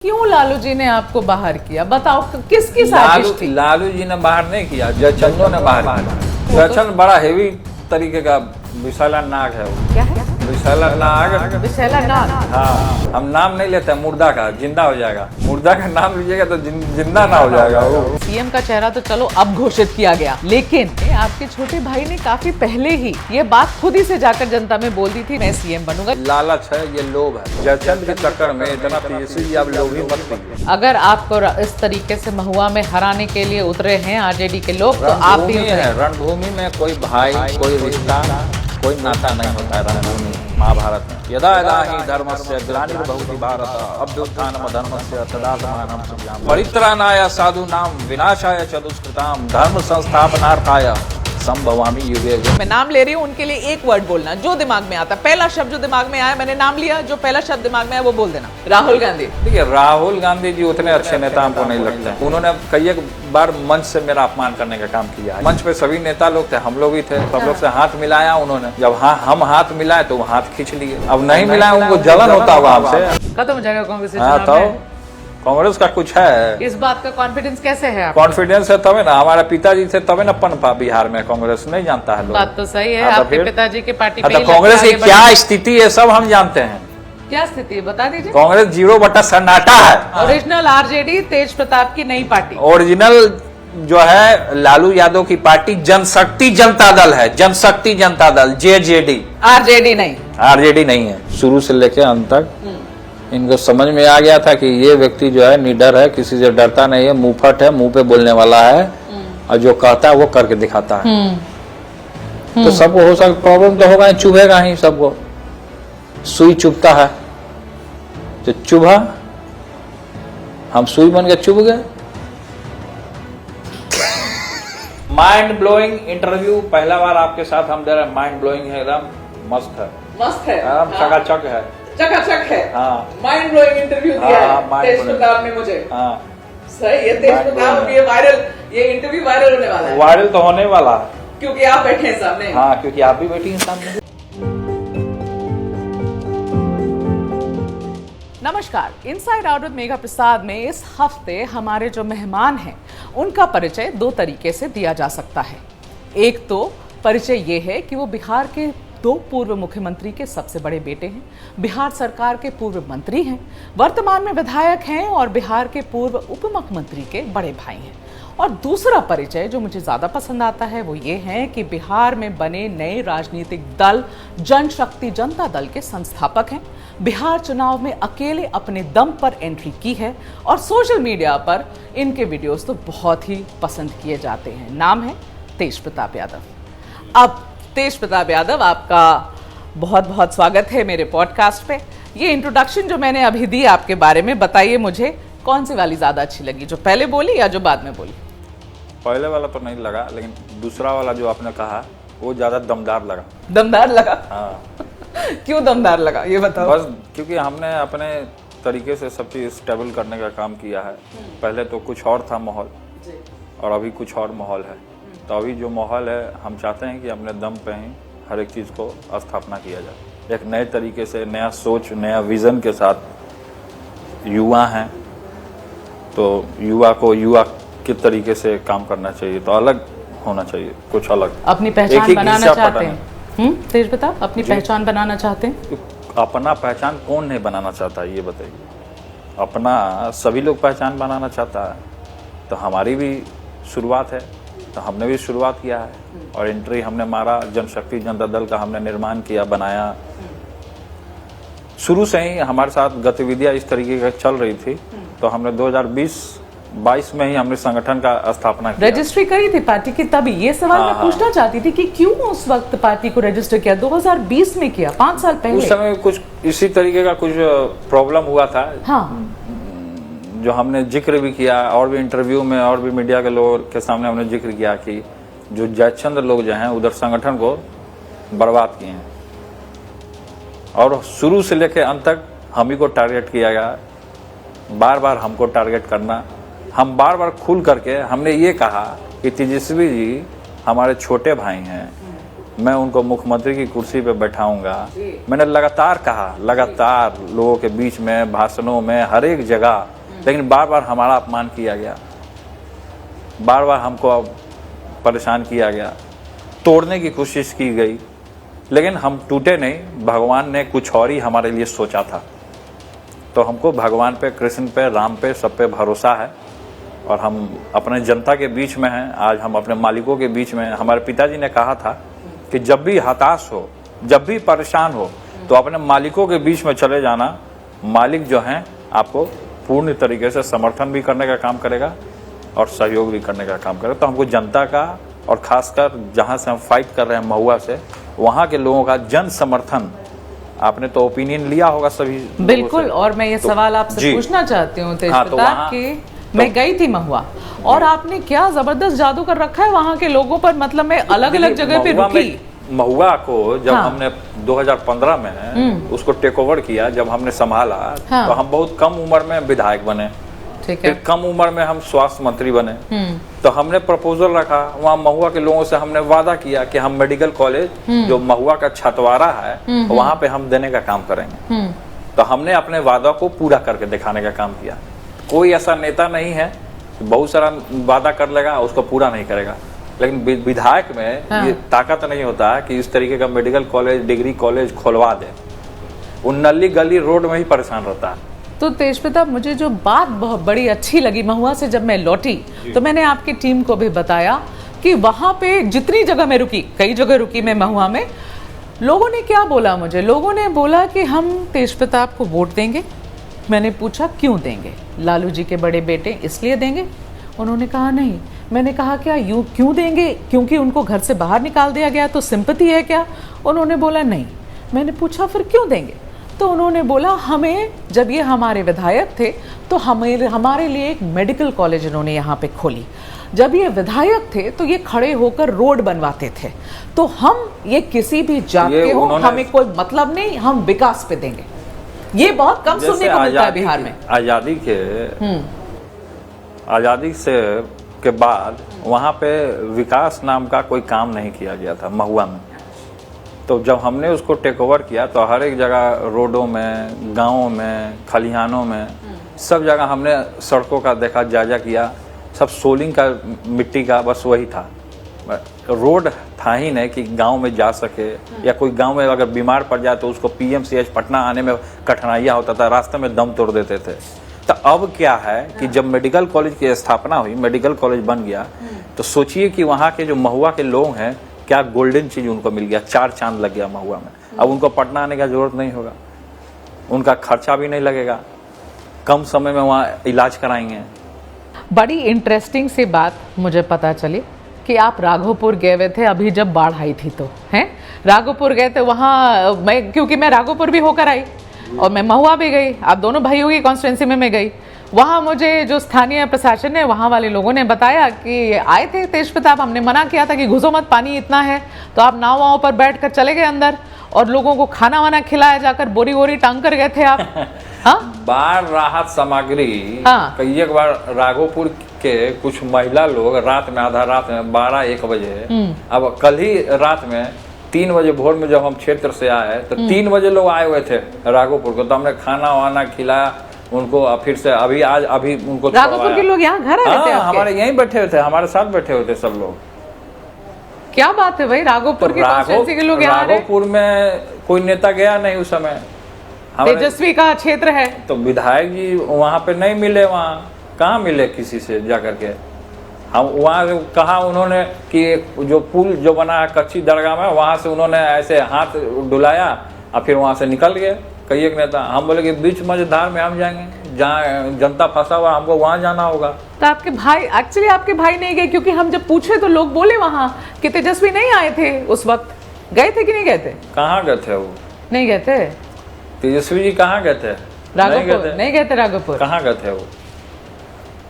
क्यों लालू जी ने आपको बाहर किया? बताओ किसकी साजिश थी? लालू जी ने बाहर नहीं किया, जयचंदो ने बाहर किया। जयचंद बड़ा हेवी तरीके का विशाला नाग है वो। क्या है? विशाला नाग। विशाला नाग। हाँ, हम नाम नहीं लेते मुर्दा का, जिंदा हो जाएगा। मुर्दा का नाम लीजिएगा तो जिंदा ना हो जाएगा वो। सीएम का चेहरा तो चलो अब घोषित किया गया, लेकिन आपके छोटे भाई ने काफी पहले ही ये बात खुद ही से जाकर जनता में बोल दी थी, मैं सीएम बनूंगा। लालच है, ये लोभ है। जयचंद के चक्कर में इतना तेजी अब लोभी मत कीजिए। अगर आपको इस तरीके से महुआ में हराने के लिए उतरे हैं आरजेडी के लोग, तो आप भी है। रणभूमि में कोई भाई, कोई रिश्ता, कोई नाता नहीं होता है। रणभूमि महाभारत में यदा यदा ही धर्मस्य ग्लानिर्भवति भारत अभ्युत्थानम् अधर्मस्य तदात्मानं सृजामि परित्राणाय साधूनां विनाशाय च दुष्कृतां धर्म संस्थापनार्थाय संभवामि युगे युगे। मैं नाम ले रही हूँ, उनके लिए एक वर्ड बोलना जो दिमाग में आता, पहला शब्द जो दिमाग में आया, मैंने नाम लिया, जो पहला शब्द दिमाग में आया वो बोल देना। राहुल गांधी। देखिए, राहुल गांधी जी उतने अच्छे नेता हमको नहीं लगते हैं। उन्होंने कई बार मंच से मेरा अपमान करने का काम किया है। मंच पे सभी नेता लोग थे, हम लोग भी थे, सब लोग से हाथ मिलाया उन्होंने। जब हम हाथ मिलाए तो वो हाथ खींच लिए। अब नहीं मिलाए, उनको जलन होता होगा हमसे। खत्म हो जाएगा कांग्रेस। तो कांग्रेस का कुछ है? इस बात का कॉन्फिडेंस कैसे है आपको? कॉन्फिडेंस है तबे ना, हमारे पिताजी थे तबे ना पनपा बिहार में। कांग्रेस नहीं जानता है लोग। बात तो सही है। तो आपके पिताजी के पार्टी पे कांग्रेस की क्या स्थिति है सब हम जानते हैं। क्या स्थिति है बता दीजिए। कांग्रेस 0 सन्नाटा है। ओरिजिनल आरजेडी तेज प्रताप की नई पार्टी। ओरिजिनल जो है लालू यादव की पार्टी जनशक्ति जनता दल है। जनशक्ति जनता दल, जेजेडी। आरजेडी नहीं, आरजेडी नहीं है। शुरू से लेकर अंत तक इनको समझ में आ गया था कि ये व्यक्ति जो है निडर है, किसी से डरता नहीं है, मुंहफट है, मुंह पे बोलने वाला है और जो कहता है वो करके दिखाता है। तो सबको हो सकता, प्रॉब्लम तो होगा, चुभेगा ही सबको। सुई चुभता है तो चुभा, हम सुई बन के चुभ गए। माइंड ब्लोइंग इंटरव्यू पहला बार आपके साथ हम दे रहे हैं। माइंड ब्लोइंग है, एकदम मस्त है, मस्त है, एकदम चकाचक है, चकाचक है। हाँ, माइंड ब्लोइंग इंटरव्यू दिया है तेज प्रताप ने मुझे। हाँ सही है, तेज प्रताप ये वायरल, ये इंटरव्यू वायरल होने वाला है। वायरल तो होने वाला है क्योंकि आप बैठे हैं सामने। हाँ, क्योंकि आप भी बैठी हैं सामने। नमस्कार, इनसाइड आउट विद मेघा प्रसाद में इस हफ्ते हमारे जो मेहमान हैं उनका परिचय दो तरीके से दिया जा सकता है। एक तो परिचय ये है कि वो बिहार के 2 पूर्व मुख्यमंत्री के सबसे बड़े बेटे हैं, बिहार सरकार के पूर्व मंत्री हैं, वर्तमान में विधायक हैं और बिहार के पूर्व उप मुख्यमंत्री के बड़े भाई हैं। और दूसरा परिचय जो मुझे ज़्यादा पसंद आता है वो ये है कि बिहार में बने नए राजनीतिक दल जनशक्ति जनता दल के संस्थापक हैं। बिहार चुनाव में अकेले अपने दम पर एंट्री की है और सोशल मीडिया पर इनके वीडियोस तो बहुत ही पसंद किए जाते हैं। नाम है तेज प्रताप यादव। अब तेज प्रताप यादव, आपका बहुत बहुत स्वागत है मेरे पॉडकास्ट पे। ये इंट्रोडक्शन जो मैंने अभी दी आपके बारे में, बताइए मुझे कौन सी वाली ज़्यादा अच्छी लगी, जो पहले बोली या जो बाद में बोली? पहले वाला तो नहीं लगा, लेकिन दूसरा वाला जो आपने कहा वो ज्यादा दमदार लगा। दमदार लगा? हाँ। क्यों दमदार लगा ये बताओ। बस क्योंकि हमने अपने तरीके से सब चीज स्टेबल करने का काम किया है। पहले तो कुछ और था माहौल और अभी कुछ और माहौल है। तो अभी जो माहौल है, हम चाहते हैं कि अपने दम पे ही हर एक चीज को स्थापना किया जाए। एक नए तरीके से, नया सोच, नया विजन के साथ युवा हैं, तो युवा को युवा के तरीके से काम करना चाहिए, तो अलग होना चाहिए, कुछ अलग। अपनी पहचान बनाना चाहते हैं तेज प्रताप, अपनी पहचान बनाना चाहते हैं। अपना पहचान कौन नहीं बनाना चाहता ये बताइए? अपना सभी लोग पहचान बनाना चाहता है। तो हमारी भी शुरुआत है, तो हमने भी शुरुआत किया है और एंट्री हमने मारा। जनशक्ति जनता दल का हमने निर्माण किया, बनाया। शुरू से ही हमारे साथ गतिविधियां इस तरीके की चल रही थी। तो हमने 2020-22 में ही हमने संगठन का स्थापना किया। रजिस्ट्री करी थी पार्टी की तभी। ये सवाल मैं पूछना चाहती थी कि क्यों उस वक्त पार्टी को रजिस्टर किया? 2020 में किया, 5 साल पहले। उस समय कुछ इसी तरीके का कुछ प्रॉब्लम हुआ था। हाँ। जो हमने जिक्र भी किया और भी इंटरव्यू में और भी मीडिया के लोगों के सामने हमने जिक्र किया कि जो जयचंद लोग जो हैं उधर संगठन को बर्बाद किए हैं और शुरू से लेकर अंत तक हम ही को टारगेट किया गया। बार बार हमको टारगेट करना, हम बार बार खुल करके हमने ये कहा कि तेजस्वी जी हमारे छोटे भाई हैं, मैं उनको मुख्यमंत्री की कुर्सी पे बैठाऊंगा। मैंने लगातार कहा, लगातार लोगों के बीच में, भाषणों में, हर एक जगह, लेकिन बार बार हमारा अपमान किया गया, बार बार हमको परेशान किया गया, तोड़ने की कोशिश की गई, लेकिन हम टूटे नहीं। भगवान ने कुछ और ही हमारे लिए सोचा था। तो हमको भगवान पे, कृष्ण पे, राम पे, सब पे भरोसा है और हम अपने जनता के बीच में हैं। आज हम अपने मालिकों के बीच में हैं। हमारे पिताजी ने कहा था कि जब भी हताश हो, जब भी परेशान हो, तो अपने मालिकों के बीच में चले जाना। मालिक जो हैं आपको पूर्ण तरीके से समर्थन भी करने का काम करेगा और सहयोग भी करने का काम करेगा। तो हमको जनता का, और खासकर जहाँ से हम फाइट कर रहे हैं महुआ से, वहाँ के लोगों का जन समर्थन, आपने तो ओपिनियन लिया होगा सभी। बिल्कुल। और मैं ये सवाल आपसे पूछना चाहती हूँ तेज प्रताप कि मैं गई थी महुआ और आपने क्या जबरदस्त जादू कर रखा है वहाँ के लोगों पर। मतलब मैं अलग अलग जगह पे रुकी। महुआ को जब हमने 2015 में उसको टेक ओवर किया, जब हमने संभाला, तो हम बहुत कम उम्र में विधायक बने, फिर कम उम्र में हम स्वास्थ्य मंत्री बने। तो हमने प्रपोजल रखा, वहाँ महुआ के लोगों से हमने वादा किया कि हम मेडिकल कॉलेज जो महुआ का छतवारा है वहाँ पे हम देने का काम करेंगे। तो हमने अपने वादा को पूरा करके दिखाने का काम किया। कोई ऐसा नेता नहीं है, बहुत सारा वादा कर लेगा, उसको पूरा नहीं करेगा, लेकिन विधायक में ये ताकत नहीं होता है कि इस तरीके का मेडिकल कॉलेज, डिग्री कॉलेज खोलवा दे। वो नली गली रोड में ही परेशान रहता है। तो तेज प्रताप, मुझे जो बात बहुत बड़ी अच्छी लगी महुआ से, जब मैं लौटी तो मैंने आपकी टीम को भी बताया कि वहां पे जितनी जगह मैं रुकी, कई जगह रुकी मैं महुआ में, लोगों ने क्या बोला मुझे, लोगों ने बोला कि हम तेज प्रताप को वोट देंगे। मैंने पूछा क्यों देंगे, लालू जी के बड़े बेटे इसलिए देंगे? उन्होंने कहा नहीं। मैंने कहा क्या यूँ क्यों देंगे, क्योंकि उनको घर से बाहर निकाल दिया गया तो सिंपैथी है क्या? उन्होंने बोला नहीं। मैंने पूछा फिर क्यों देंगे? तो उन्होंने बोला हमें, जब ये हमारे विधायक थे तो हमारे लिए एक मेडिकल कॉलेज इन्होंने यहाँ पे खोली। जब ये विधायक थे तो ये खड़े होकर रोड बनवाते थे। तो हम ये किसी भी जात के हो, हमें कोई मतलब नहीं, हम विकास पे देंगे। ये बहुत कम सुनने को मिलता है बिहार में। आज़ादी से के बाद वहाँ पे विकास नाम का कोई काम नहीं किया गया था महुआ में। तो जब हमने उसको टेक ओवर किया तो हर एक जगह, रोडों में, गाँवों में, खलिहानों में, सब जगह हमने सड़कों का देखा, जायजा किया। सब सोलिंग का, मिट्टी का, बस वही था। रोड था ही नहीं कि गांव में जा सके, या कोई गांव में अगर बीमार पड़ जाए तो उसको पीएमसीएच पटना आने में कठिनाइयाँ होता था, रास्ते में दम तोड़ देते थे। तो अब क्या है कि जब मेडिकल कॉलेज की स्थापना हुई, मेडिकल कॉलेज बन गया, तो सोचिए कि वहाँ के जो महुआ के लोग हैं, क्या गोल्डन चीज उनको मिल गया, 4 चांद लग गया महुआ में। अब उनको पटना आने का जरूरत नहीं होगा, उनका खर्चा भी नहीं लगेगा, कम समय में वहाँ इलाज कराएंगे। बड़ी इंटरेस्टिंग सी बात मुझे पता चली कि आप राघोपुर गए हुए थे अभी जब बाढ़ आई थी, तो हैं राघोपुर गए थे। वहाँ मैं, क्योंकि मैं राघोपुर भी होकर आई और मैं महुआ भी गई, आप दोनों भाइयों की कॉन्स्टिट्यूंसी में मैं गई। वहाँ मुझे जो स्थानीय प्रशासन है, वहाँ वाले लोगों ने बताया कि आए थे तेज प्रताप, हमने मना किया था कि घुसो मत, पानी इतना है, तो आप नाव पर बैठ कर चले गए अंदर और लोगों को खाना वाना खिलाया जाकर, बोरी बोरी टांग कर गए थे आप। हाँ, बाढ़ राहत सामग्री। कई एक बार राघोपुर के कुछ महिला लोग रात में, आधा रात में, 12-1 बजे, अब कल ही रात में 3 बजे भोर में जब हम क्षेत्र से आए तो 3 बजे लोग आए हुए थे राघोपुर को। तो हमने खाना वाना खिलाया उनको, फिर से अभी आज अभी उनको राघोपुर के लोग यहाँ घर आए थे, हमारे यहीं बैठे हुए थे, हमारे साथ बैठे हुए थे सब लोग। क्या बात है भाई, राघोपुर के कॉन्स्टिट्यूंसी के लोग यहाँ। राघोपुर में कोई नेता गया नहीं उस समय, तेजस्वी का क्षेत्र है, तो विधायक जी वहाँ पे नहीं मिले। वहाँ कहाँ मिले किसी से जाकर के? हम वहाँ से कहा उन्होंने कि जो पुल जो बना है कच्ची दरगाह में, वहाँ से उन्होंने ऐसे हाथ डुलाया और फिर वहाँ से निकल गए कई एक नेता। हम बोले कि बीच मझधार में हम जाएंगे, जहाँ जनता फंसा हुआ, हमको वहाँ जाना होगा। तो आपके भाई, एक्चुअली आपके भाई नहीं गए, क्योंकि हम जब पूछे तो लोग बोले वहाँ कि तेजस्वी नहीं आए थे उस वक्त। गए थे कि नहीं गए थे? कहाँ गए थे वो? नहीं गए थे। तेजस्वी जी कहाँ गए थे? राघोपुर नहीं गए थे। राघोपुर कहाँ गए थे वो?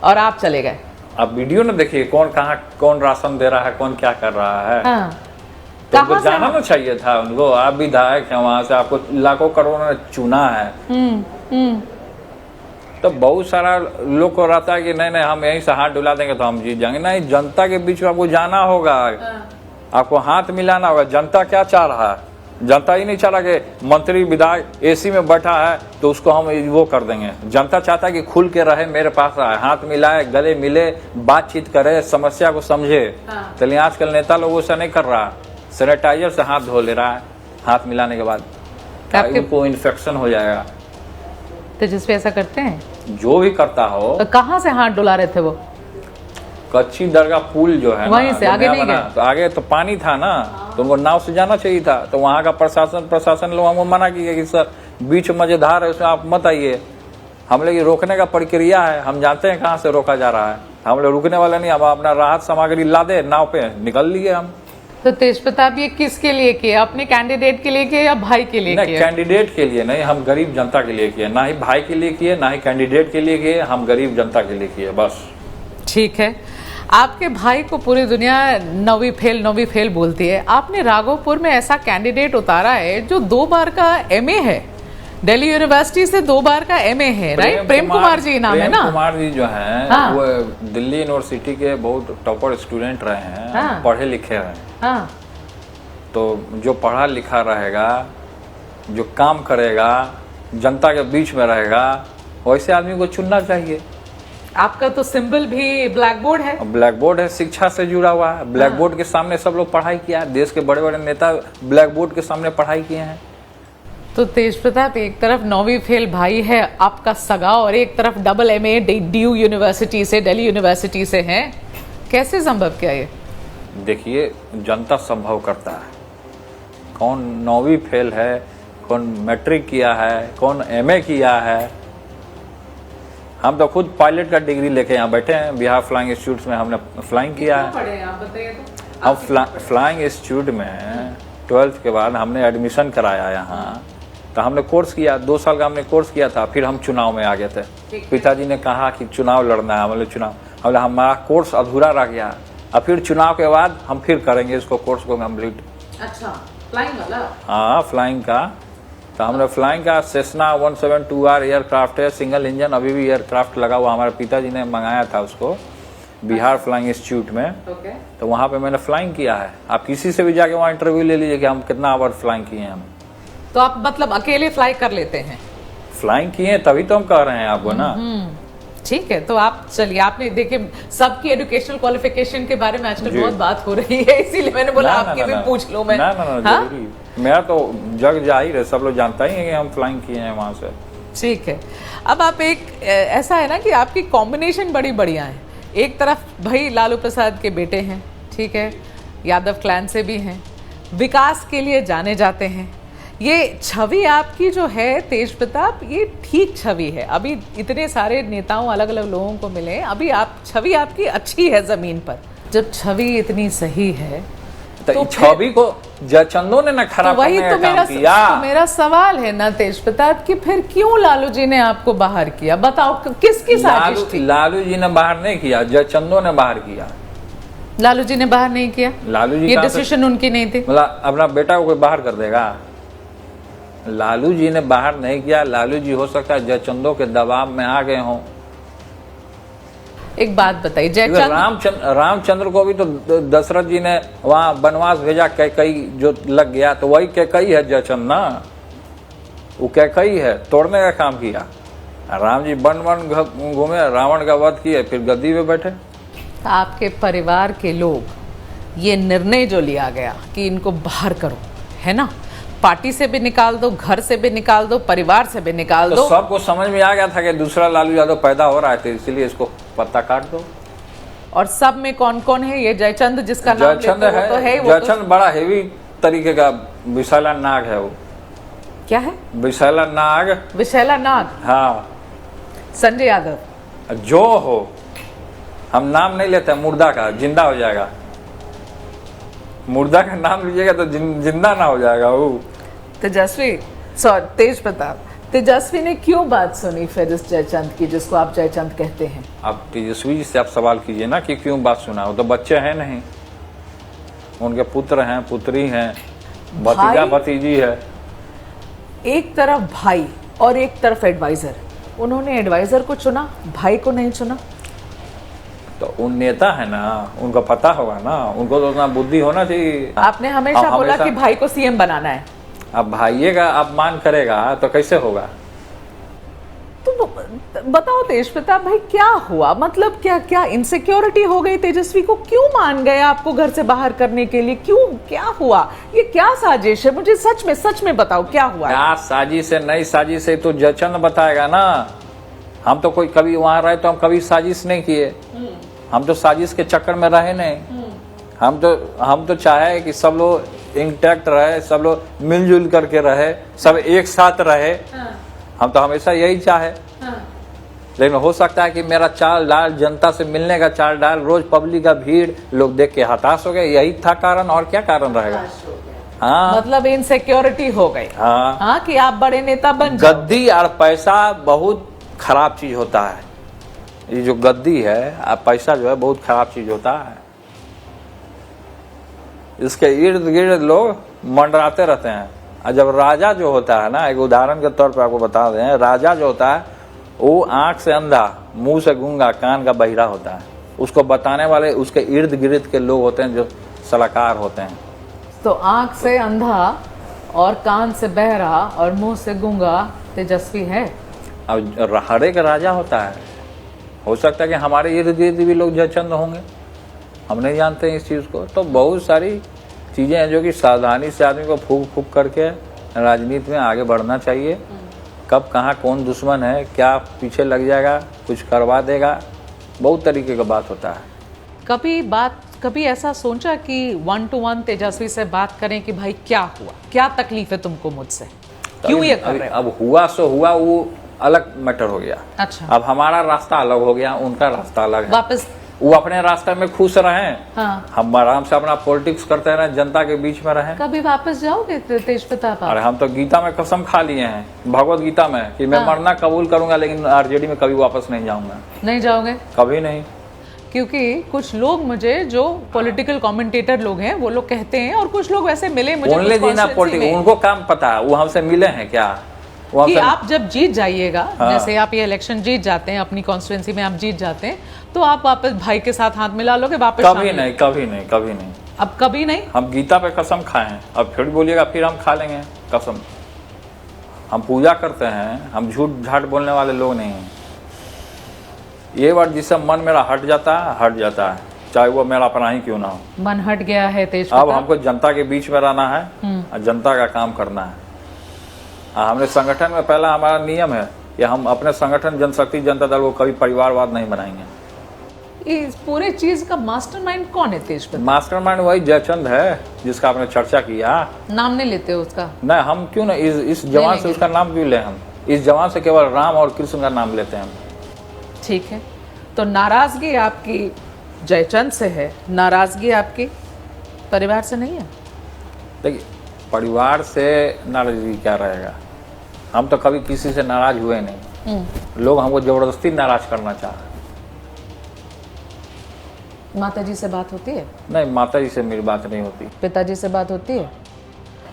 और आप चले गए। आप वीडियो न देखिए, कौन राशन दे रहा है, कौन क्या कर रहा है। हाँ। तो उनको जाना ना चाहिए था उनको। आप विधायक हैं, वहां से आपको लाखों करोड़ों ने चुना है। तो बहुत सारा लोग को रहता है कि नहीं हम यहीं से हाथ डुला देंगे तो हम जीत जाएंगे। नहीं, जनता के बीच में आपको जाना होगा। आपको हाथ मिलाना होगा। जनता क्या चाह रहा है? जनता ही नहीं चाह रहा कि मंत्री विधायक एसी में बैठा है तो उसको हम वो कर देंगे। जनता चाहता है कि खुल के रहे, मेरे पास आए, हाथ मिलाए, गले मिले, बातचीत करे, समस्या को समझे। तो लेकिन आजकल नेता लोग ऐसा नहीं कर रहा, सैनिटाइजर से हाथ धो ले रहा है हाथ मिलाने के बाद। उनको इन्फेक्शन हो जाएगा। तो जिस पे ऐसा करते हैं, जो भी करता हो। तो कहाँ से हाथ डुला रहे थे वो? कच्ची दरगाह पुल जो है वहीं से आगे नहीं गए? तो आगे तो पानी था ना, तो उनको नाव से जाना चाहिए था। तो वहाँ का प्रशासन लोग हमको मना किया कि सर बीच मजेदार है, उसमें आप मत आइए। हम लोग रोकने का प्रक्रिया है, हम जानते हैं कहाँ से रोका जा रहा है। हम लोग रुकने वाले नहीं, हम अपना राहत सामग्री ला दे, नाव पे निकल लिए हम। तो तेज प्रताप ये किसके लिए किया? अपने कैंडिडेट के लिए किया या भाई के लिए नहीं, कैंडिडेट के लिए नहीं, हम गरीब जनता के लिए किए। ना ही भाई के लिए किए, ना ही कैंडिडेट के लिए किए, हम गरीब जनता के लिए किए बस। ठीक है। आपके भाई को पूरी दुनिया नौवीं फेल बोलती है। आपने राघोपुर में ऐसा कैंडिडेट उतारा है जो 2 बार का एमए है, दिल्ली यूनिवर्सिटी से 2 बार का एमए है, राइट? प्रेम कुमार जी नाम है ना? प्रेम कुमार जी जो हैं, हाँ। वो दिल्ली यूनिवर्सिटी के बहुत टॉपर स्टूडेंट रहे हैं। हाँ। पढ़े लिखे हैं। हाँ। तो जो पढ़ा लिखा रहेगा, जो काम करेगा, जनता के बीच में रहेगा, वैसे आदमी को चुनना चाहिए। आपका तो सिंबल भी ब्लैक बोर्ड है। ब्लैक बोर्ड है, शिक्षा से जुड़ा हुआ है। ब्लैक बोर्ड के सामने सब लोग पढ़ाई किया, देश के बड़े बड़े नेता ब्लैक बोर्ड के सामने पढ़ाई किए हैं। तो तेज प्रताप, एक तरफ 9वीं फेल भाई है आपका सगा, और एक तरफ डबल एमए ड्यू यूनिवर्सिटी से, दिल्ली यूनिवर्सिटी से है। कैसे संभव क्या ये? देखिए, जनता संभव करता है। कौन 9वीं फेल है, कौन मैट्रिक किया है, कौन एमए किया है। हम तो खुद पायलट का डिग्री लेके यहाँ बैठे हैं। बिहार फ्लाइंग इंस्टीट्यूट में हमने फ्लाइंग किया है। हम फ्लाइंग इंस्टीट्यूट में 12th के बाद हमने एडमिशन कराया यहाँ, तो हमने कोर्स किया, 2 साल का हमने कोर्स किया था। फिर हम चुनाव में आ गए थे। पिताजी ने कहा कि चुनाव लड़ना है, हमने चुनाव, हमारा कोर्स अधूरा रह गया। अब फिर चुनाव के बाद हम फिर करेंगे इसको, कोर्स को कंप्लीट। अच्छा, फ्लाइंग वाला? हाँ, फ्लाइंग का। तो हमने फ्लाइंग का सेस्ना 172R एयरक्राफ्ट है, सिंगल इंजन, अभी भी एयरक्राफ्ट लगा हुआ। हमारे पिताजी ने मंगाया था उसको बिहार फ्लाइंग इंस्टीट्यूट में। तो वहाँ पे मैंने फ्लाइंग किया है। आप किसी से भी जाके वहाँ इंटरव्यू ले लीजिए कि हम कितना आवर फ्लाइंग किए हैं हम। तो आप मतलब अकेले फ्लाई कर लेते हैं? फ्लाइंग किए हैं तभी तो हम कह रहे हैं आपको ना। ठीक है। तो आप चलिए, आपने देखिए सबकी एजुकेशनल क्वालिफिकेशन के बारे में आजकल बहुत बात हो रही है, इसीलिए मैंने बोला आपके भी पूछ लूं मैं। ना, जरूरी। मेरा तो जग जाहिर है, सब लोग जानता ही है कि हम फ्लाइंग किए हैं वहाँ से। ठीक है। अब आप एक ऐसा है ना कि आपकी कॉम्बिनेशन बड़ी बढ़िया है। एक तरफ भाई लालू प्रसाद के बेटे हैं, ठीक है, यादव क्लैन से भी हैं, विकास के लिए जाने जाते हैं। ये छवि आपकी जो है तेज प्रताप, ये ठीक छवि है। अभी इतने सारे नेताओं, अलग अलग लोगों को मिले, अभी आप छवि आपकी अच्छी है जमीन पर। जब छवि इतनी सही है तो छवि को जयचंदो ने ना खराब करने का काम किया। तो मेरा सवाल है ना तेज प्रताप कि फिर क्यों लालू जी ने आपको बाहर किया? बताओ, किसकी साजिश थी? लालू जी ने बाहर नहीं किया, जयचंदो ने बाहर किया। लालू जी ने बाहर नहीं किया? लालू जी, ये डिसीजन उनकी नहीं थी? मतलब अपना बेटा को कोई बाहर कर देगा? लालू जी ने बाहर नहीं किया। लालू जी हो सकता है जयचंदो के दबाव में आ गए हों। एक बात बताइए, जयचंद रामचंद्र को भी तो दशरथ जी ने वहाँ वनवास भेजा, कैकई जो लग गया, तो वही कैकई है जयचंद ना। वो कैकई है, तोड़ने का काम किया। राम जी वन घूमे, रावण का वध किए, फिर गद्दी पे बैठे। आपके परिवार के लोग ये निर्णय जो लिया गया कि इनको बाहर करो, है ना, पार्टी से भी निकाल दो, घर से भी निकाल दो, परिवार से भी निकाल दो, सबको समझ में आ गया था कि दूसरा लालू यादव पैदा हो रहा है, तो इसलिए इसको पत्ता काट दो। और सब में कौन कौन है? ये जयचंद जिसका नाम जयचंद है, तो है जयचंद बड़ा हेवी तरीके का विशाला नाग है। वो क्या है? विशाला नाग। विशाला नाग? हाँ। संजय यादव जो हो, हम नाम नहीं लेते, मुर्दा का जिंदा हो जाएगा। मुर्दा का नाम लीजिएगा तो जिंदा ना हो जाएगा वो। तेजस्वी, तेज प्रताप, तेजस्वी ने क्यों बात सुनी फिर इस जयचंद की, जिसको आप जयचंद कहते हैं? अब तेजस्वी जी से आप सवाल कीजिए ना कि क्यों बात सुना। वो तो बच्चे हैं नहीं, उनके पुत्र हैं, पुत्री हैं, भतीजा भतीजी है। एक तरफ भाई और एक तरफ एडवाइजर, उन्होंने एडवाइजर को चुना, भाई को नहीं चुना। तो उन नेता है ना, उनको पता होगा ना, उनको तो उतना बुद्धि होना चाहिए। आपने हमेशा बोला कि भाई को सीएम बनाना है। अब भाइये का अपमान करेगा तो कैसे होगा? तो बताओ तेज प्रताप भाई, क्या हुआ? मतलब क्या क्या इनसिक्योरिटी हो गई तेजस्वी को? क्यों मान गए आपको घर से बाहर करने के लिए? क्यों, क्या हुआ? ये क्या साजिश है? मुझे सच में बताओ, क्या हुआ? क्या साजिश है, नई साजिश है तो जयचंद बताएगा ना। हम तो कोई कभी वहां रहे तो हम कभी साजिश नहीं किए, हम तो साजिश के चक्कर में रहे नहीं। हम तो चाहे कि सब लोग इंटैक्ट रहे, सब लोग मिलजुल करके रहे, सब एक साथ रहे। हम तो हमेशा यही चाहे। लेकिन हो सकता है कि मेरा चाल डाल, जनता से मिलने का चाल डाल, रोज पब्लिक का भीड़, लोग देख के हताश हो गए, यही था कारण। और क्या कारण रहेगा? हाँ, मतलब इनसिक्योरिटी हो गई। हाँ, कि आप बड़े नेता बन जाओ। गद्दी और पैसा बहुत खराब चीज होता है। ये जो गद्दी है, पैसा जो है बहुत खराब चीज होता है। इसके इर्द गिर्द लोग मंडराते रहते हैं। और जब राजा जो होता है ना, एक उदाहरण के तौर पर आपको बता दें, राजा जो होता है वो आंख से अंधा, मुंह से गूंगा, कान का बहिरा होता है। उसको बताने वाले उसके इर्द गिर्द के लोग होते हैं जो सलाहकार होते हैं। तो आंख से अंधा और कान से बहरा और मुंह से गूंगा तेजस्वी है। अब हर एक राजा होता है। हो सकता है कि हमारे इर्द गिर्द भी लोग जयचंद होंगे, हम नहीं जानते हैं इस चीज़ को। तो बहुत सारी चीज़ें हैं जो कि सावधानी से आदमी को फूक फूक करके राजनीति में आगे बढ़ना चाहिए। कब कहाँ कौन दुश्मन है, क्या पीछे लग जाएगा, कुछ करवा देगा, बहुत तरीके का बात होता है। कभी ऐसा सोचा कि 1 to 1 तेजस्वी से बात करें कि भाई क्या हुआ, क्या तकलीफ है तुमको मुझसे, क्यों ये कर रहे हो? अब हुआ सो हुआ, वो अलग मैटर हो गया। अच्छा, अब हमारा रास्ता अलग हो गया, उनका रास्ता अलग है। वापस वो अपने रास्ते में खुश रहें, हाँ, हम आराम से अपना पॉलिटिक्स करते रहें, जनता के बीच में रहें। कभी वापस जाओगे तेज प्रताप? अरे हम तो गीता में कसम खा लिए हैं, भगवत गीता में, कि मैं मरना कबूल करूंगा लेकिन आरजेडी में कभी वापस नहीं जाऊंगा। नहीं जाओगे? कभी नहीं। क्योंकि कुछ लोग, मुझे जो पॉलिटिकल कमेंटेटर लोग हैं, वो लोग कहते हैं, और कुछ लोग वैसे मिले मुझे उनको काम पता है, वो हमसे मिले हैं क्या? कि आप जब जीत जाइएगा, जैसे आप ये इलेक्शन जीत जाते हैं, अपनी कॉन्स्टिट्यूंसी में आप जीत जाते हैं, तो आप वापस भाई के साथ हाथ मिला लोगे वापस? कभी नहीं, कभी नहीं, कभी नहीं। अब कभी नहीं? हम गीता पे कसम खाएं, अब फिर बोलिएगा फिर हम खा लेंगे कसम। हम पूजा करते हैं, हम झूठ झाट बोलने वाले लोग नहीं हैं। ये बात जिससे मन मेरा हट जाता है, चाहे वो मेरा अपना ही क्यों ना हो। मन हट गया है तेज? अब हमको जनता के बीच में रहना है और जनता का काम करना है। हमने संगठन में पहला हमारा नियम है कि हम अपने संगठन जनशक्ति जनता दल को कभी परिवारवाद नहीं बनाएंगे। इस पूरे चीज का मास्टरमाइंड कौन है तेज प्रताप? मास्टरमाइंड वही जयचंद है जिसका आपने चर्चा किया। नाम नहीं लेते हो उसका? नहीं, हम क्यों ना इस जवान से उसका नाम क्यों ले? हम इस जवान से केवल राम और कृष्ण का नाम लेते हैं। ठीक है, तो नाराजगी आपकी जयचंद से है, नाराजगी आपकी परिवार से नहीं है? देखिए, परिवार से नाराजगी क्या रहेगा? हम तो कभी किसी से नाराज हुए नहीं। लोग हमको जबरदस्ती नाराज करना चाह रहे। माताजी से बात होती है? नहीं, माताजी से मेरी बात नहीं होती। पिताजी से बात होती है?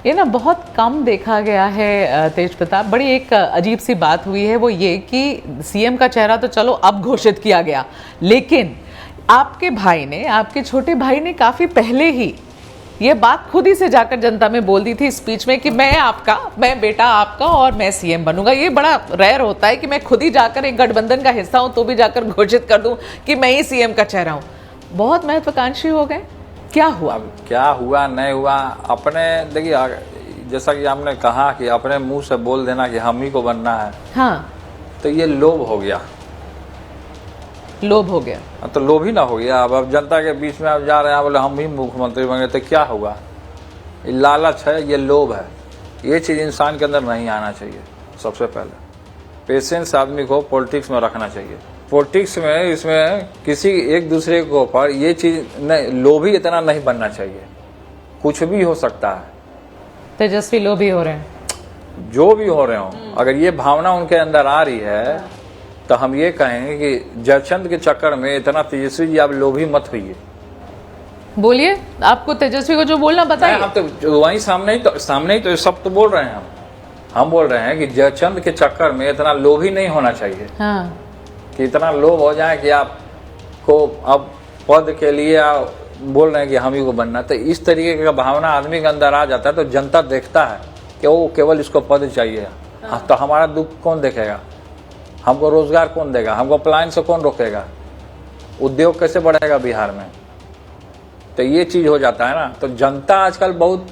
ये ना बहुत कम देखा गया है तेज प्रताप। बड़ी एक अजीब सी बात हुई है, वो ये कि सीएम का चेहरा तो चलो अब घोषित किया गया, लेकिन आपके भाई ने, आपके छोटे भाई ने काफ़ी पहले ही ये बात खुद ही से जाकर जनता में बोल दी थी स्पीच में कि मैं बेटा आपका और मैं सीएम बनूंगा। ये बड़ा रेयर होता है कि मैं खुद ही जाकर एक गठबंधन का हिस्सा हूं तो भी जाकर घोषित कर दूं कि मैं ही सीएम का चेहरा हूं। बहुत महत्वाकांक्षी हो गए। क्या हुआ? अब क्या हुआ नहीं हुआ, अपने देखिए, जैसा कि आपने कहा कि अपने मुंह से बोल देना कि हम ही को बनना है, हाँ, तो ये लोभ हो गया। लोभ हो गया तो लोभ ही ना हो गया। अब जनता के बीच में आप जा रहे हैं, बोले हम ही मुख्यमंत्री बनेंगे, तो क्या होगा? ये लालच है, ये लोभ है। ये चीज़ इंसान के अंदर नहीं आना चाहिए। सबसे पहले पेशेंस आदमी को पॉलिटिक्स में रखना चाहिए। पॉलिटिक्स में इसमें किसी एक दूसरे के ऊपर ये चीज़ नहीं, लोभी इतना नहीं बनना चाहिए। कुछ भी हो सकता है। तेजस्वी लोभी हो रहे हैं, जो भी हो रहे हों, अगर ये भावना उनके अंदर आ रही है तो हम ये कहेंगे कि जयचंद के चक्कर में इतना तेजस्वी जी आप लोभी मत होइए। बोलिए, आपको तेजस्वी को जो बोलना बताइए। हम तो वहीं सामने ही तो सब तो बोल रहे हैं। हम बोल रहे हैं कि जयचंद के चक्कर में इतना लोभी नहीं होना चाहिए। हाँ, कि इतना लोभ हो जाए कि आप को अब पद के लिए बोल रहे हैं कि हम ही को बनना, तो इस तरीके का भावना आदमी के अंदर आ जाता है तो जनता देखता है कि वो केवल इसको पद चाहिए। हाँ, तो हमारा दुख कौन देखेगा, हमको रोजगार कौन देगा, हमको पलायन से कौन रोकेगा, उद्योग कैसे बढ़ेगा बिहार में। तो ये चीज हो जाता है ना। तो जनता आजकल बहुत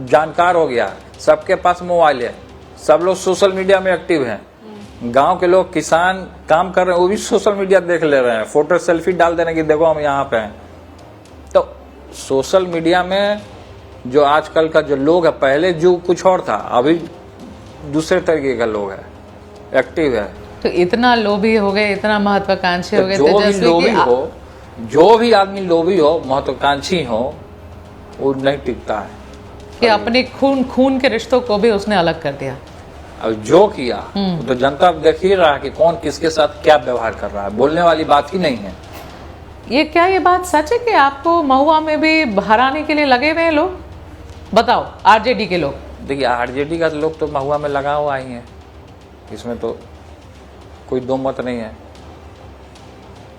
जानकार हो गया, सबके पास मोबाइल है, सब लोग सोशल मीडिया में एक्टिव हैं। गांव के लोग किसान काम कर रहे हैं वो भी सोशल मीडिया देख ले रहे हैं, फोटो सेल्फी डाल देने की देखो हम यहाँ पे हैं। तो सोशल मीडिया में जो आजकल का जो लोग है, पहले जो कुछ और था अभी दूसरे तरीके का लोग है, एक्टिव है। तो इतना लोभी हो गए, इतना महत्वाकांक्षी हो गए, जो भी लोभी हो, जो भी आदमी लोभी हो, महत्वाकांक्षी हो, वो नहीं टिकता है कि अपने खून के रिश्तों को भी उसने अलग कर दिया। अब जो किया तो जनता देख ही रहा है कि कौन किसके साथ क्या व्यवहार कर रहा है, बोलने वाली बात ही नहीं है। ये बात सच है कि आपको महुआ में भी हराने के लिए लगे हुए हैं लोग? बताओ, आरजेडी के लोग। देखिए आरजेडी का लोग तो महुआ में लगा हुआ ही है, इसमें तो कोई दो मत नहीं है।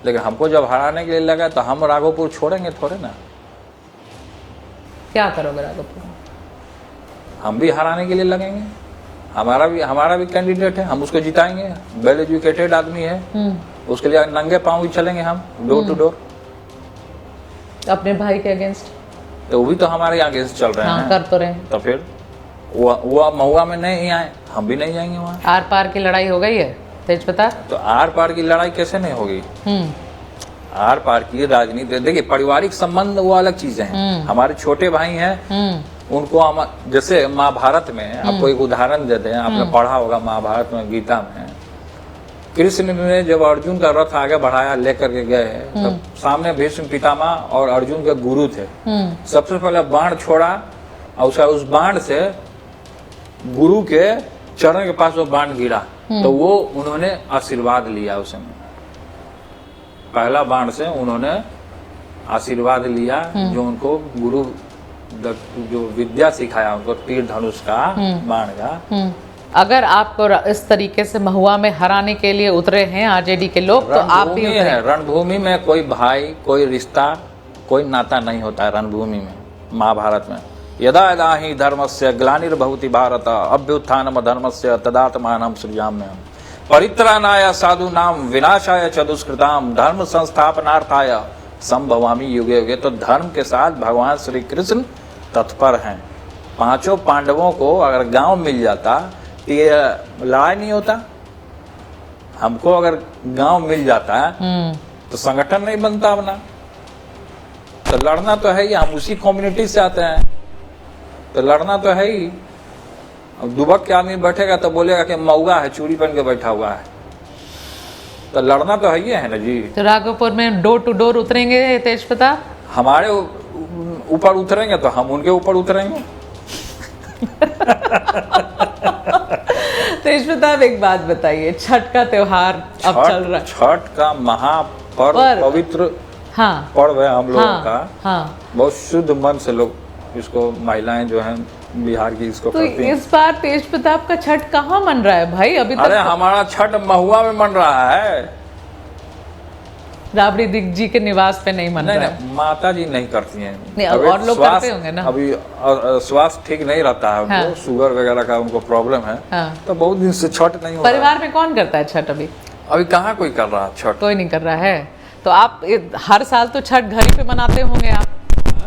लेकिन हमको जब हराने के लिए लगा तो हम राघोपुर छोड़ेंगे थोड़े ना। क्या करोगे राघोपुर? हम भी हराने के लिए लगेंगे, हमारा भी कैंडिडेट है, हम उसको जिताएंगे। वेल एजुकेटेड आदमी है, उसके लिए नंगे पांव ही चलेंगे हम, डोर टू डोर। अपने भाई के अगेंस्ट तो वो भी तो हमारे अगेंस्ट चल रहे हैं, कर तो रहे। तो फिर वो महुआ में नहीं आए, हम भी नहीं जाएंगे वहाँ। आर पार की लड़ाई हो गई है तेजप्रताप। तो आर पार की लड़ाई कैसे नहीं होगी? आर पार की राजनीति, देखिए पारिवारिक संबंध वो अलग चीजें हैं। हमारे छोटे भाई हैं, उनको हम जैसे महाभारत में आपको एक उदाहरण देते हैं, आपने पढ़ा होगा महाभारत में, गीता में कृष्ण ने जब अर्जुन का रथ आगे बढ़ाया लेकर के गए, तब सामने भीष्म पितामह और अर्जुन के गुरु थे। सबसे पहले बाण छोड़ा और उस बाण से गुरु के चरण के पास वो बाण गिरा, तो वो उन्होंने आशीर्वाद लिया। उस समय पहला बाण से उन्होंने आशीर्वाद लिया, जो उनको गुरु जो विद्या सिखाया उनको, तीर धनुष का, बाण का। अगर आपको इस तरीके से महुआ में हराने के लिए उतरे हैं आरजेडी के लोग, तो आप भी है। रणभूमि में कोई भाई, कोई रिश्ता, कोई नाता नहीं होता है रणभूमि में। महाभारत में यदा यदा ही धर्मस्य ग्लानिर्भवति भारत अभ्युत्थानम धर्मस्य तदात्मानं सृजाम्यहम् परित्राणाय साधूनां विनाशाय च दुष्कृतां धर्म संस्थापनार्थाय संभवामि युगे युगे। तो धर्म के साथ भगवान श्री कृष्ण तत्पर हैं। पांचों पांडवों को अगर गांव मिल जाता तो ये लड़ाई नहीं होता। हमको अगर गांव मिल जाता तो संगठन नहीं बनता अपना। तो लड़ना तो है ही, हम उसी कम्युनिटी से आते हैं, तो लड़ना तो है ही। अब दुबक के आदमी बैठेगा तो बोलेगा कि मऊगा है, चूड़ी पहन के बैठा हुआ है, तो लड़ना तो है ही है ना जी। तो राघोपुर में डोर टू डोर उतरेंगे तेजप्रताप? हमारे ऊपर उतरेंगे तो हम उनके ऊपर उतरेंगे। तेजप्रताप एक बात बताइए, छठ का त्योहार अब चल रहा है। छठ का महापर्व, पवित्र पर्व है हम लोगों का। बहुत शुद्ध मन से लोग इसको, महिलाएं जो हैं बिहार की, इसको तो करती हैं। इस बार तेजप्रताप का छठ कहाँ मन रहा है भाई? अभी अरे हमारा छठ महुआ में मन रहा है, राबड़ी दिग्ग जी के निवास पे नहीं मन रहा है। नहीं, माता जी नहीं करती हैं। नहीं, और लोग करते होंगे ना। अभी स्वास्थ्य ठीक नहीं रहता है उनको, शुगर वगैरह का उनको प्रॉब्लम है, तो बहुत दिन से छठ नहीं हो रहा है। परिवार में कौन करता है छठ अभी? अभी कहाँ कोई कर रहा है छठ? कोई नहीं कर रहा है। तो आप हर साल तो छठ घर ही पे मनाते होंगे आप,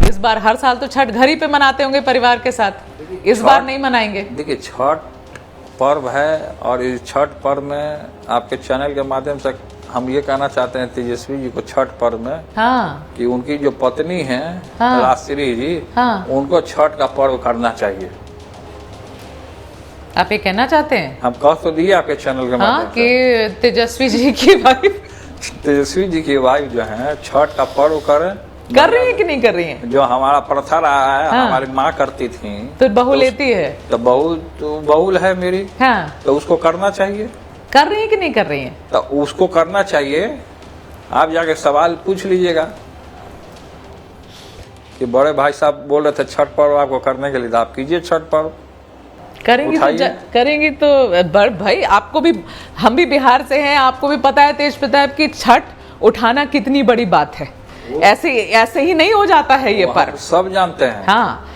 इस बार हर साल तो छठ घर ही पे मनाते होंगे परिवार के साथ, इस बार नहीं मनाएंगे? देखिए छठ पर्व है, और इस छठ पर्व में आपके चैनल के माध्यम से हम ये कहना चाहते हैं तेजस्वी जी को छठ पर्व में, कि उनकी जो पत्नी है राजश्री जी, उनको छठ का पर्व करना चाहिए। आप ये कहना चाहते हैं? हम कह तो दिए आपके चैनल के माध्यम से कि तेजस्वी जी की वाइफ, तेजस्वी जी की वाइफ जो है छठ का पर्व कर रही है कि नहीं कर रही है? जो हमारा प्रथा रहा है, हमारी माँ करती थी, तो बहू लेती है, तो बहू है मेरी, तो उसको करना चाहिए। कर रही है कि नहीं कर रही है? तो उसको करना चाहिए। आप जाके सवाल पूछ लीजिएगा कि बड़े भाई साहब बोल रहे थे छठ पर्व आपको करने के लिए, तो आप कीजिए छठ पर्व। करेंगी तो भाई, आपको भी, हम भी बिहार से हैं, आपको भी पता है तेजप्रताप की छठ उठाना कितनी बड़ी बात है। ऐसे ऐसे ही नहीं हो जाता है ये पर्व, सब जानते हैं। हाँ,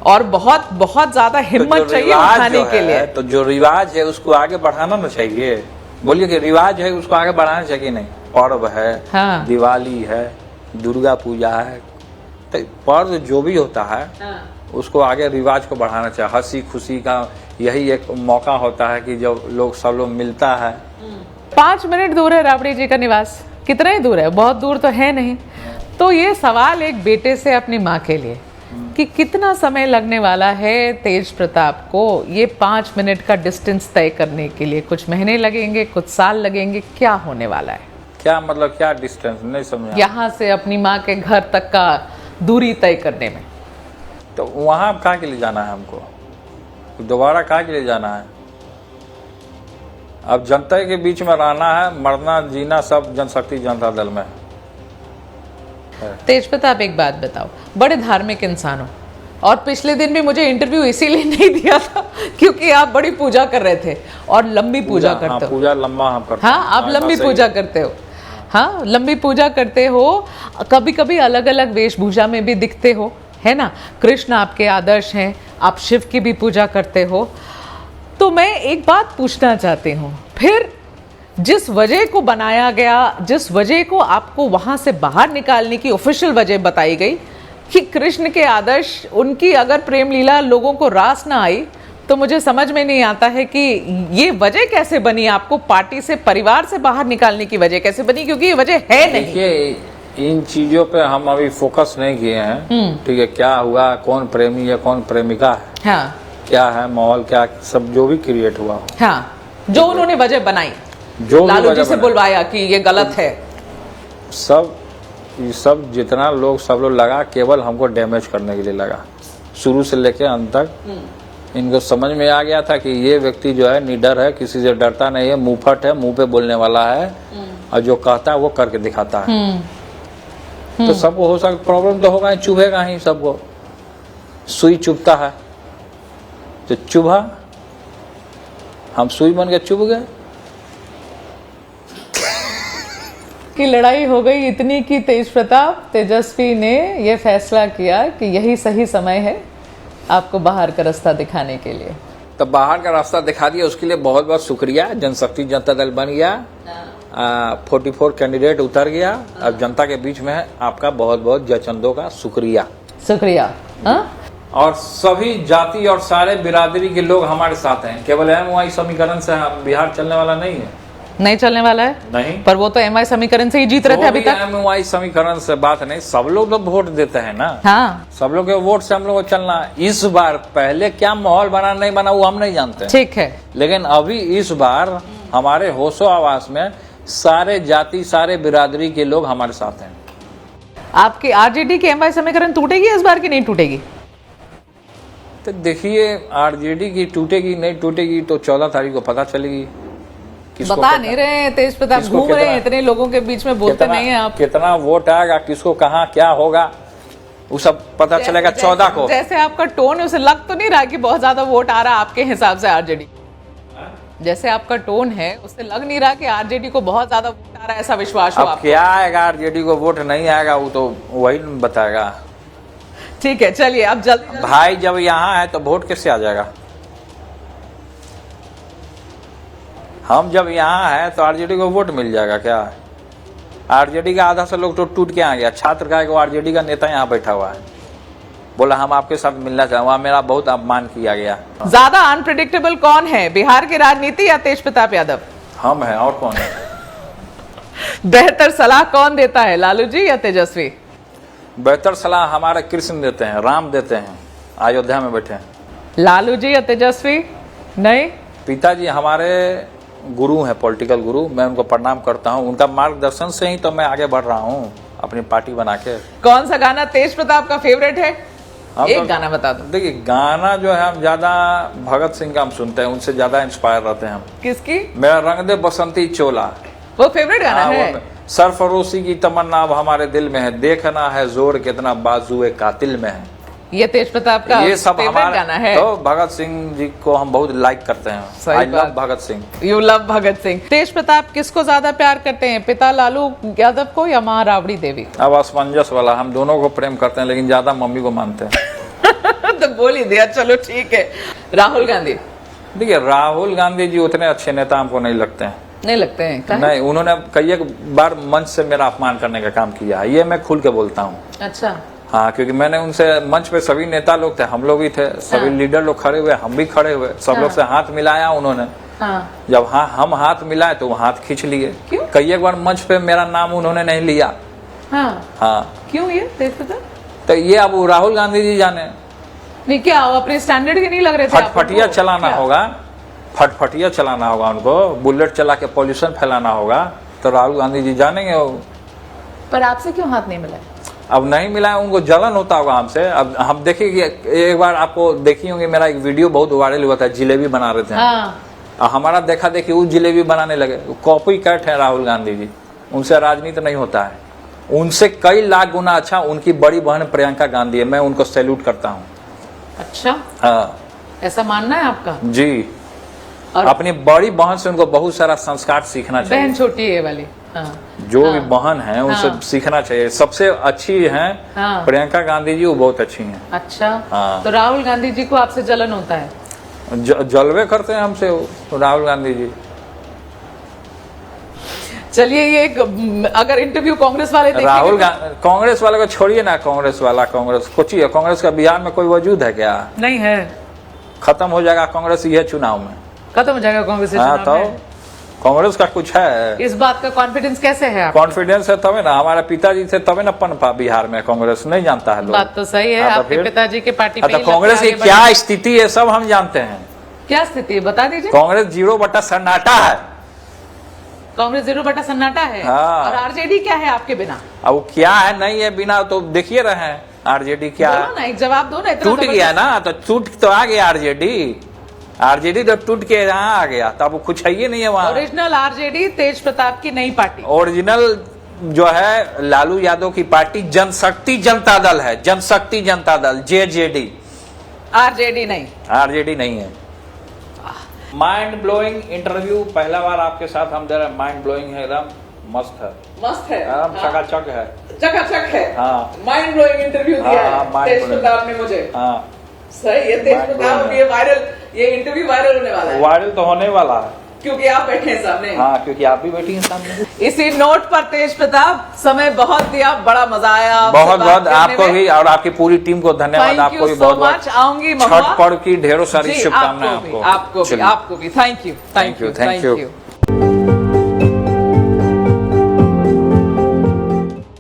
और बहुत बहुत ज्यादा हिम्मत तो चाहिए उठाने के लिए। तो जो रिवाज है उसको आगे बढ़ाना ना चाहिए। बोलिए कि रिवाज है उसको आगे बढ़ाना चाहिए। नहीं, पर्व है, हाँ। दिवाली है, दुर्गा पूजा है, तो पर्व जो भी होता है उसको आगे रिवाज को बढ़ाना चाहिए। हंसी खुशी का यही एक मौका होता है कि जब सब लोग मिलता है। 5 मिनट दूर है राबड़ी जी का निवास। कितना ही दूर है? बहुत दूर तो है नहीं। तो ये सवाल एक बेटे से अपनी माँ के लिए कि कितना समय लगने वाला है तेज प्रताप को ये 5 मिनट का डिस्टेंस तय करने के लिए? कुछ महीने लगेंगे, कुछ साल लगेंगे, क्या होने वाला है? क्या मतलब, क्या डिस्टेंस? नहीं समझा। यहाँ से अपनी माँ के घर तक का दूरी तय करने में। तो वहाँ कहाँ के लिए जाना है हमको? दोबारा कहाँ के लिए जाना है? अब जनता के बीच में रहना है, मरना जीना सब जनशक्ति जनता दल में है। तेज प्रताप, एक बात बताओ, बड़े धार्मिक इंसान हो और पिछले दिन भी मुझे इंटरव्यू इसीलिए नहीं दिया था क्योंकि आप बड़ी पूजा कर रहे थे और लंबी पूजा करते हो। पूजा लंबा हम करते हैं। हाँ, आप लंबी पूजा करते हो। हाँ, लंबी पूजा करते हो, कभी कभी अलग अलग वेशभूषा में भी दिखते हो, है ना। कृष्ण आपके आदर्श हैं, आप शिव की भी पूजा करते हो। तो मैं एक बात पूछना चाहती हूँ, फिर जिस वजह को बनाया गया, जिस वजह को आपको वहां से बाहर निकालने की ऑफिशियल वजह बताई गई कि कृष्ण के आदर्श, उनकी अगर प्रेम लीला लोगों को रास ना आई, तो मुझे समझ में नहीं आता है कि ये वजह कैसे बनी आपको पार्टी से, परिवार से बाहर निकालने की वजह कैसे बनी, क्योंकि ये वजह है नहीं। देखिए, इन चीजों पे हम अभी फोकस नहीं किए हैं। ठीक है, क्या हुआ, कौन प्रेमी है, कौन प्रेमिका है, हाँ, क्या है माहौल, क्या सब जो भी क्रिएट हुआ, हाँ, जो उन्होंने वजह बनाई, जो लालू जी से बुलवाया कि ये गलत है, ये सब जितना लोग सब लोग लगा, केवल हमको डैमेज करने के लिए लगा। शुरू से लेके अंत तक इनको समझ में आ गया था कि ये व्यक्ति जो है निडर है, किसी से डरता नहीं है, मुंहफट है, मुंह पे बोलने वाला है और जो कहता है वो करके दिखाता है। तो सबको हो सकता, प्रॉब्लम तो होगा ही, चुभेगा ही सबको। सुई चुभता है तो चुभा, हम सुई बन के चुभ गए। की लड़ाई हो गई इतनी कि तेज प्रताप, तेजस्वी ने यह फैसला किया कि यही सही समय है आपको बाहर का रास्ता दिखाने के लिए। तो बाहर का रास्ता दिखा दिया, उसके लिए बहुत बहुत शुक्रिया। जनशक्ति जनता दल बन गया, 44 कैंडिडेट उतर गया, अब जनता के बीच में है। आपका बहुत बहुत जयचंदों का शुक्रिया। शुक्रिया। और सभी जाति और सारे बिरादरी के लोग हमारे साथ हैं। केवल MY समीकरण से बिहार चलने वाला नहीं है, नहीं चलने वाला है। नहीं, पर वो तो MY समीकरण से ही जीत रहे थे अभी तक। MY समीकरण से बात नहीं, सब लोग तो वोट देते हैं ना। हाँ, सब लोग के वोट से हम लोग को चलना। इस बार पहले क्या माहौल बना नहीं बना वो हम नहीं जानते, ठीक है, लेकिन अभी इस बार हमारे होशो आवास में सारे जाति सारे बिरादरी के लोग हमारे साथ हैं। आपकी RJD की MY समीकरण टूटेगी इस बार की नहीं टूटेगी? तो देखिए, RJD की टूटेगी नहीं टूटेगी तो 14 तारीख को पता चलेगी। बता नहीं रहे तेज प्रताप, घूम रहे हैं इतने लोगों के बीच में, बोलते नहीं है आप। कितना वोट आएगा, किसको कहाँ क्या होगा, वो सब पता चलेगा 14 को। जैसे आपका टोन है, उसे लग तो नहीं रहा कि बहुत ज्यादा वोट आ रहा है आपके हिसाब से RJD? जैसे आपका टोन है उससे लग नहीं रहा कि RJD को बहुत ज्यादा वोट आ रहा है, ऐसा विश्वास हो आपको? क्या आएगा, RJD को वोट नहीं आएगा वो तो वही बताएगा। ठीक है, चलिए अब जल्दी। भाई जब यहाँ है तो वोट कैसे आ जाएगा? हम जब यहाँ है तो RJD को वोट मिल जाएगा क्या? RJD का आधा से लोग तो टूट के आ गया। छात्र का एक RJD का नेता यहाँ बैठा हुआ है, बोला हम आपके साथ मिलना चाहते, वहाँ मेरा बहुत अपमान किया गया। ज्यादा अनप्रिडिक्टेबल कौन है, बिहार की राजनीति या तेज प्रताप यादव? हम हैं, और कौन है? बेहतर सलाह कौन देता है, लालू जी या तेजस्वी? बेहतर सलाह हमारे कृष्ण देते हैं, राम देते हैं, अयोध्या में बैठे हैं। लालू जी या तेजस्वी? नहीं, पिताजी हमारे गुरु हैं, पॉलिटिकल गुरु। मैं उनको प्रणाम करता हूँ, उनका मार्गदर्शन से ही तो मैं आगे बढ़ रहा हूँ अपनी पार्टी बना के। कौन सा गाना तेज प्रताप का फेवरेट है? एक गाना बता दो। देखिए, गाना जो है हम ज्यादा भगत सिंह का हम सुनते हैं, उनसे ज्यादा इंस्पायर रहते हैं हम। किसकी? मेरा रंग दे बसंती चोला, वो फेवरेट गाना है। सरफरोशी की तमन्ना अब हमारे दिल में है, देखना है जोर कितना बाजुए कातिल में है। ये तेज प्रताप का ये सब फेवरेट हमारा गाना है। तो भगत सिंह जी को हम बहुत लाइक करते हैं। सही आई लव बात। भगत सिंह। You love Bhagat Singh. तेज प्रताप किसको ज्यादा प्यार करते हैं, पिता लालू यादव को या माँ राबड़ी देवी? अब असमंजस वाला, हम दोनों को प्रेम करते हैं लेकिन ज्यादा मम्मी को मानते हैं। तो बोल ही दिया, चलो ठीक है। राहुल गांधी? देखिए राहुल गांधी जी उतने अच्छे नेता हमको नहीं लगते हैं। नहीं लगते हैं? काहे? नहीं, उन्होंने कई एक बार मंच से मेरा अपमान करने का काम किया है, ये मैं खुल के बोलता हूँ। अच्छा। हाँ, क्योंकि मैंने उनसे मंच पे सभी नेता लोग थे, हम लोग भी थे, सभी लीडर लोग खड़े हुए, हम भी खड़े हुए, सब लोग से हाथ मिलाया उन्होंने। हाँ। जब हम हाथ मिलाए तो वो हाथ खींच लिए। क्यों? कई एक बार मंच पे मेरा नाम उन्होंने नहीं लिया। हाँ। हाँ, क्यों ये तेज प्रताप? तो ये अब वो राहुल गांधी जी जाने। नहीं, क्या वो अपने स्टैंडर्ड के नहीं लग रहे थे आपको? फटफटिया चलाना क्या? होगा, फटफटिया चलाना होगा उनको, बुलेट चला के पॉल्यूशन फैलाना होगा, तो राहुल गांधी जी जानेंगे वो। पर आपसे क्यों हाथ नहीं मिला? अब नहीं मिला, उनको जलन होता होगा हमसे। अब हम देखिए, एक बार आपको देखी होंगी, मेरा एक वीडियो बहुत वायरल हुआ था, जिलेबी बना रहे थे। हाँ। और हमारा देखा देखी वो जिलेबी बनाने लगे। कॉपी कैट है राहुल गांधी जी, उनसे राजनीति नहीं होता है। उनसे कई लाख गुना अच्छा उनकी बड़ी बहन प्रियंका गांधी है, मैं उनको सैल्यूट करता हूँ। अच्छा, हाँ ऐसा मानना है आपका? जी। और अपनी बड़ी बहन से उनको बहुत सारा संस्कार सीखना चाहिए। बहन छोटी है वाली? हाँ। जो भी बहन है उनसे हाँ। सीखना चाहिए। सबसे अच्छी हैं हाँ। प्रियंका गांधी जी, वो बहुत अच्छी हैं। अच्छा। हाँ। तो राहुल गांधी जी को आपसे जलन होता है? जलवे करते हैं हमसे वो राहुल गांधी जी। चलिए, ये अगर इंटरव्यू कांग्रेस वाले राहुल देखेंगे कांग्रेस वाले को छोड़िए ना, कांग्रेस वाला कांग्रेस कोचिए, कांग्रेस का बिहार में कोई वजूद है क्या? नहीं है। खत्म हो जाएगा कांग्रेस ये चुनाव में। खत्म हो जाएगा कांग्रेस हाँ, चुनाव में? कांग्रेस का कुछ है? इस बात का कॉन्फिडेंस कैसे है आप? कॉन्फिडेंस है तबे ना, हमारे पिताजी थे तबे ना पनपा बिहार में कांग्रेस, नहीं जानता है लोग। बात तो सही है। हाँ, तो आपके फिर? पिताजी के पार्टी हाँ, पे तो ही लगता कांग्रेस की आगे क्या बढ़े। स्थिति है सब हम जानते हैं। क्या स्थिति है बता दीजिए। कांग्रेस 0 सन्नाटा है। कांग्रेस 0 सन्नाटा है। हाँ। और आरजेडी क्या है आपके बिना? अब वो क्या है नहीं है बिना, तो देखिए रहे हैं आरजेडी क्या बोलो ना, एक जवाब दो ना। इतना टूट गया ना, तो टूट तो आ गया आरजेडी। आरजेडी तो टूट के यहाँ आ गया, तो अब कुछ है ही नहीं है वहाँ। ओरिजिनल आरजेडी तेज प्रताप की नई पार्टी। ओरिजिनल जो है लालू यादव की पार्टी जनशक्ति जनता दल है, जनशक्ति जनता दल, जेजेडी। आरजेडी नहीं? आरजेडी नहीं है। माइंड ब्लोइंग इंटरव्यू पहला बार आपके साथ हम दे रहे हैं। माइंड ब्लोइंग है, एकदम मस्त है, मस्त है, एकदम चकाचक है, चकाचक है। हाँ। माइंड ब्लोइंग इंटरव्यू दिया हाँ, है mind तेज blowing। प्रताप ने मुझे। हाँ। सही है, तेज Mind प्रताप blowing। ये वायरल, ये इंटरव्यू वायरल होने वाला है वायरल तो होने वाला है, क्योंकि आप बैठे हैं सामने। हाँ, क्योंकि आप भी बैठी हैं सामने। इसी नोट पर तेज प्रताप, समय बहुत दिया, बड़ा मजा आया आपसे बहुत बात बहुत करने आपको में। भी और आपकी पूरी टीम को धन्यवाद। Thank आपको you भी so बहुत much। बहुत आऊंगी महुआ। छठ पर्व की ढेरों सारी जी, शुभकामनाएं आपको भी, आपको। आपको भी, चलिए। आपको भी। Thank you, thank you, Thank you, thank you।